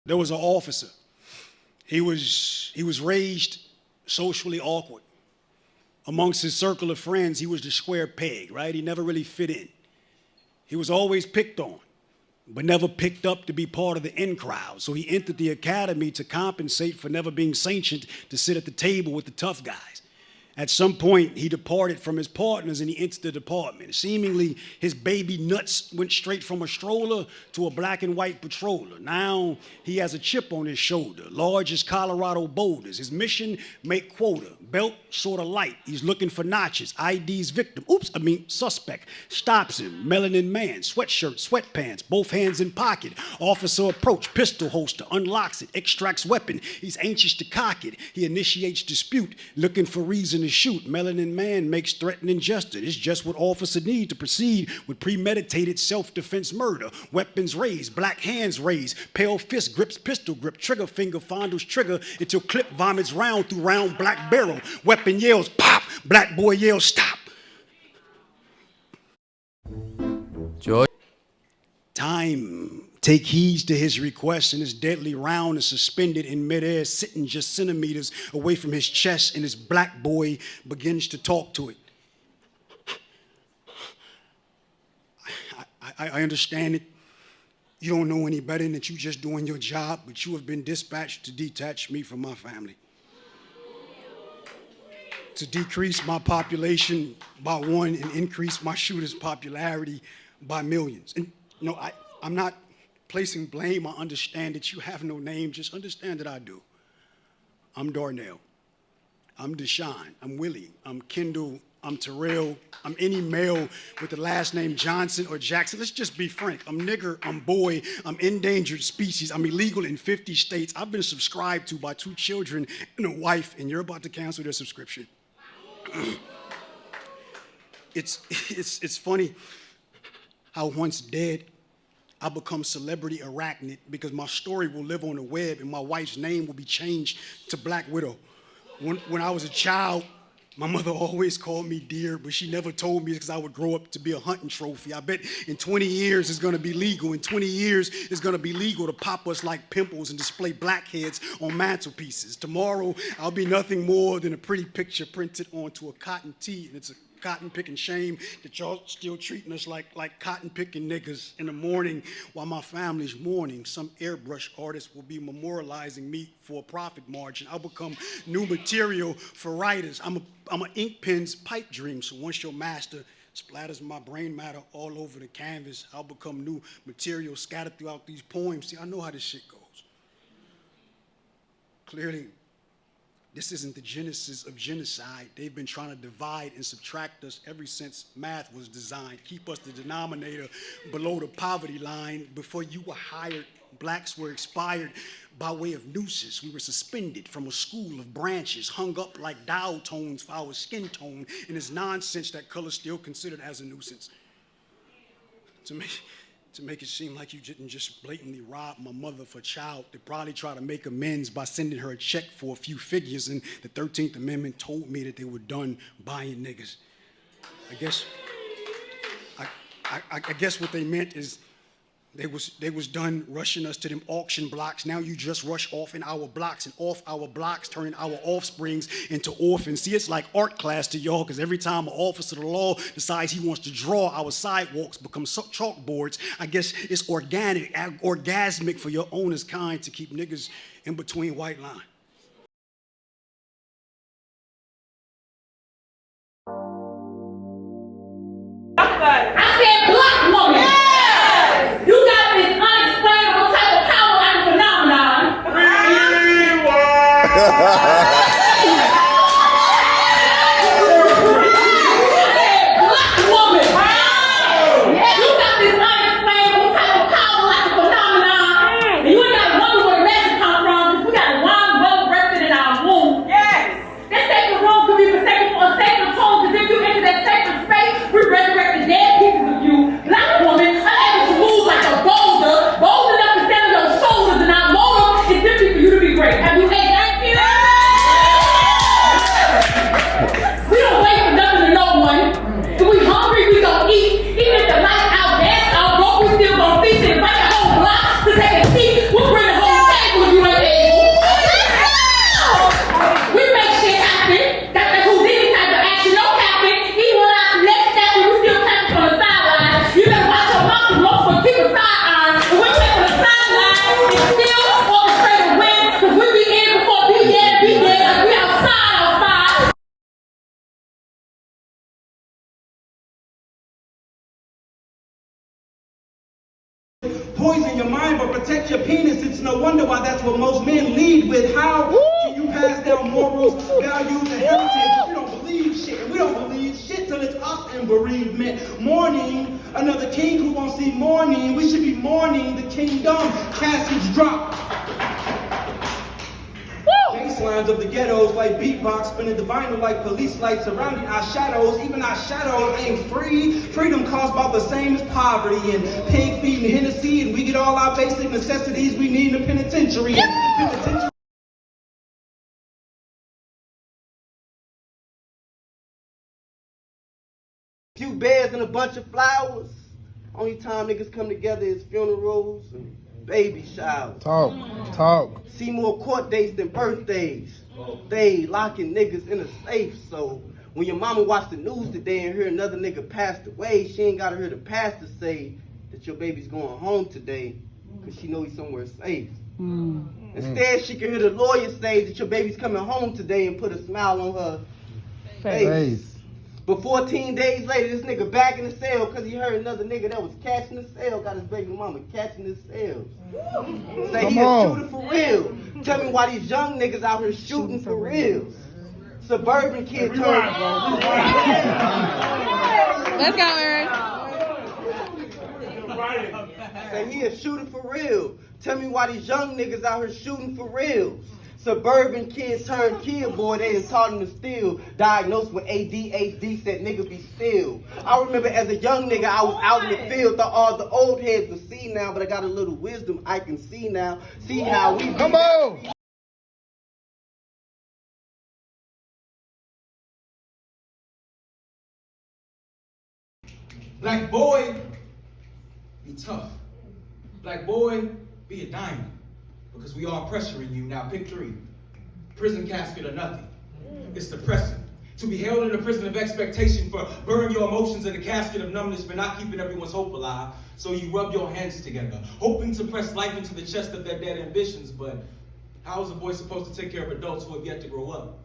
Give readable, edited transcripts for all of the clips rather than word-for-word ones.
There was an officer. He was raised socially awkward. Amongst his circle of friends, he was the square peg, right? He never really fit in. He was always picked on, but never picked up to be part of the in crowd. So he entered the academy to compensate for never being sanctioned to sit at the table with the tough guys. At some point, he departed from his partners and he entered the department. Seemingly, his baby nuts went straight from a stroller to a black and white patroller. Now, he has a chip on his shoulder, large as Colorado boulders. His mission, make quota. Belt, sort of light. He's looking for notches. ID's victim. Suspect. Stops him. Melanin man. Sweatshirt, sweatpants, both hands in pocket. Officer approach, pistol holster, unlocks it, extracts weapon. He's anxious to cock it. He initiates dispute, looking for reason to shoot. Melanin man makes threatening gesture. It's just what officer need to proceed with premeditated self-defense murder. Weapons raised, black hands raised, pale fist grips pistol grip, trigger finger fondles trigger until clip vomits round through round black barrel. Weapon yells pop, black boy yells stop. George. Time. Take heed to his request, and his deadly round is suspended in midair, sitting just centimeters away from his chest, and his black boy begins to talk to it. I understand it. You don't know any better than that you're just doing your job, but you have been dispatched to detach me from my family, to decrease my population by 1 and increase my shooter's popularity by millions. And I'm not placing blame. I understand that you have no name. Just understand that I do. I'm Darnell. I'm Deshaun. I'm Willie. I'm Kendall. I'm Terrell. I'm any male with the last name Johnson or Jackson. Let's just be frank. I'm nigger. I'm boy. I'm endangered species. I'm illegal in 50 states. I've been subscribed to by 2 children and a wife, and you're about to cancel their subscription. It's funny how once dead, I become celebrity arachnid because my story will live on the web and my wife's name will be changed to Black Widow. When I was a child, my mother always called me dear, but she never told me because I would grow up to be a hunting trophy. I bet in 20 years it's gonna be legal. In 20 years it's gonna be legal to pop us like pimples and display blackheads on mantelpieces. Tomorrow I'll be nothing more than a pretty picture printed onto a cotton tee, and it's a cotton picking shame that y'all still treating us like cotton picking niggas. In the morning while my family's mourning, some airbrush artist will be memorializing me for a profit margin. I'll become new material for writers. I'm a ink pen's pipe dream, so once your master splatters my brain matter all over the canvas, I'll become new material scattered throughout these poems. See, I know how this shit goes. Clearly, this isn't the genesis of genocide. They've been trying to divide and subtract us ever since math was designed. Keep us the denominator below the poverty line. Before you were hired, blacks were expired by way of nooses. We were suspended from a school of branches, hung up like dial tones for our skin tone, and it's nonsense that color's still considered as a nuisance. To make it seem like you didn't just blatantly rob my mother for a child, they probably try to make amends by sending her a check for a few figures, and the 13th Amendment told me that they were done buying niggas. I guess what they meant is they was done rushing us to them auction blocks. Now you just rush off in our blocks, and off our blocks turning our offsprings into orphans. See, it's like art class to y'all, because every time an officer of the law decides he wants to draw, our sidewalks become chalkboards. I guess it's orgasmic for your owner's kind to keep niggas in between white lines. I said black woman. Yes. You got this unexplainable type of power like a phenomenon. Black woman. You got this unexplainable type of power like a phenomenon. And you ain't got to wonder where the magic come from. We got one Poison your mind, but protect your penis. It's no wonder why that's what most men lead with. How can you pass down morals, values, and heritage if you don't believe shit? And we don't believe shit till it's us in bereavement. Mourning another king who won't see mourning. We should be mourning the kingdom. Caskets drop. Baselines of the ghettos like beatbox, spinning the vinyl like police lights surrounding our shadows. Even our shadows ain't free. Freedom caused by the same as poverty and pig feeding Hennessy, and we get all our basic necessities we need in the penitentiary. Few beds and a bunch of flowers. Only time niggas come together is funerals and baby showers. Talk. See more court dates than birthdays. They locking niggas in a safe, so when your mama watch the news today and hear another nigga passed away, she ain't gotta hear the pastor say that your baby's going home today, cause she know he's somewhere safe. Instead, she can hear the lawyer say that your baby's coming home today and put a smile on her face. But 14 days later, this nigga back in the cell because he heard another nigga that was catching the cell, got his baby mama catching the cells. Say he a shooter for real. Tell me why these young niggas out here shooting for reals. Suburban kid turned. Let's go, Eric. Say he a shooter for real. Tell me why these young niggas out here shooting for reals. Suburban kids turned kid boy, they done taught him to steal. Diagnosed with ADHD, said nigga be still. I remember as a young nigga, I was out in the field, thought all the old heads would see now, but I got a little wisdom, I can see now. See how we Come on! Black boy, be tough. Black boy, be a diamond. Because we are pressuring you. Now pick three. Prison casket or nothing. It's depressing. To be held in a prison of expectation for burning your emotions in a casket of numbness for not keeping everyone's hope alive. So you rub your hands together, hoping to press life into the chest of their dead ambitions. But how is a boy supposed to take care of adults who have yet to grow up?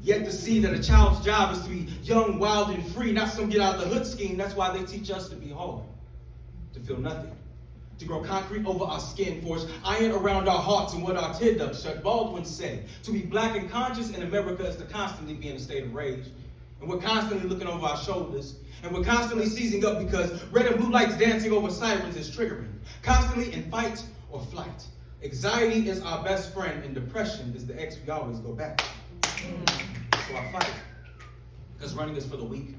Yet to see that a child's job is to be young, wild, and free, not some get out the hood scheme. That's why they teach us to be hard, to feel nothing. To grow concrete over our skin, forge iron around our hearts and what our tear ducts shut. Baldwin said, to be black and conscious in America is to constantly be in a state of rage. And we're constantly looking over our shoulders. And we're constantly seizing up because red and blue lights dancing over sirens is triggering. Constantly in fight or flight. Anxiety is our best friend and depression is the ex we always go back. So I fight. Because running is for the weak.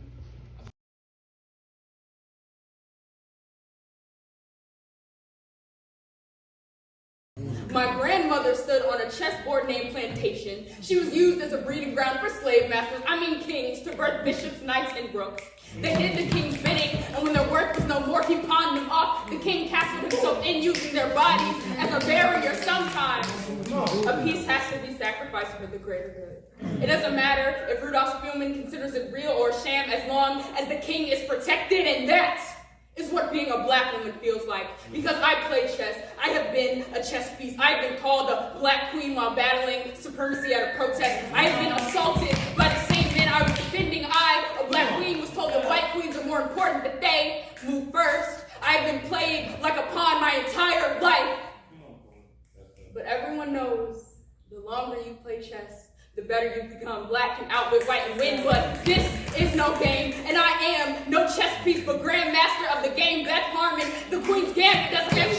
My grandmother stood on a chessboard named Plantation. She was used as a breeding ground for slave masters, kings, to birth bishops, knights, and rooks. They did the king's bidding, and when their work was no more, he pawned them off. The king castled himself in, using their bodies as a barrier sometimes. A piece has to be sacrificed for the greater good. It doesn't matter if Rudolph Spielman considers it real or a sham as long as the king is protected, and that is what being a black woman feels like. Because I play chess, I have been a chess piece. I've been called a black queen while battling supremacy at a protest. I have been assaulted by the same men I was defending. I, a black queen, was told that white queens are more important, that they move first. I've been played like a pawn my entire life. But everyone knows the longer you play chess, the better you become. Black can outwit white and win, but this is no game, and I am no chess piece, but grandmaster of the game. Beth Harmon, the Queen's Gambit doesn't have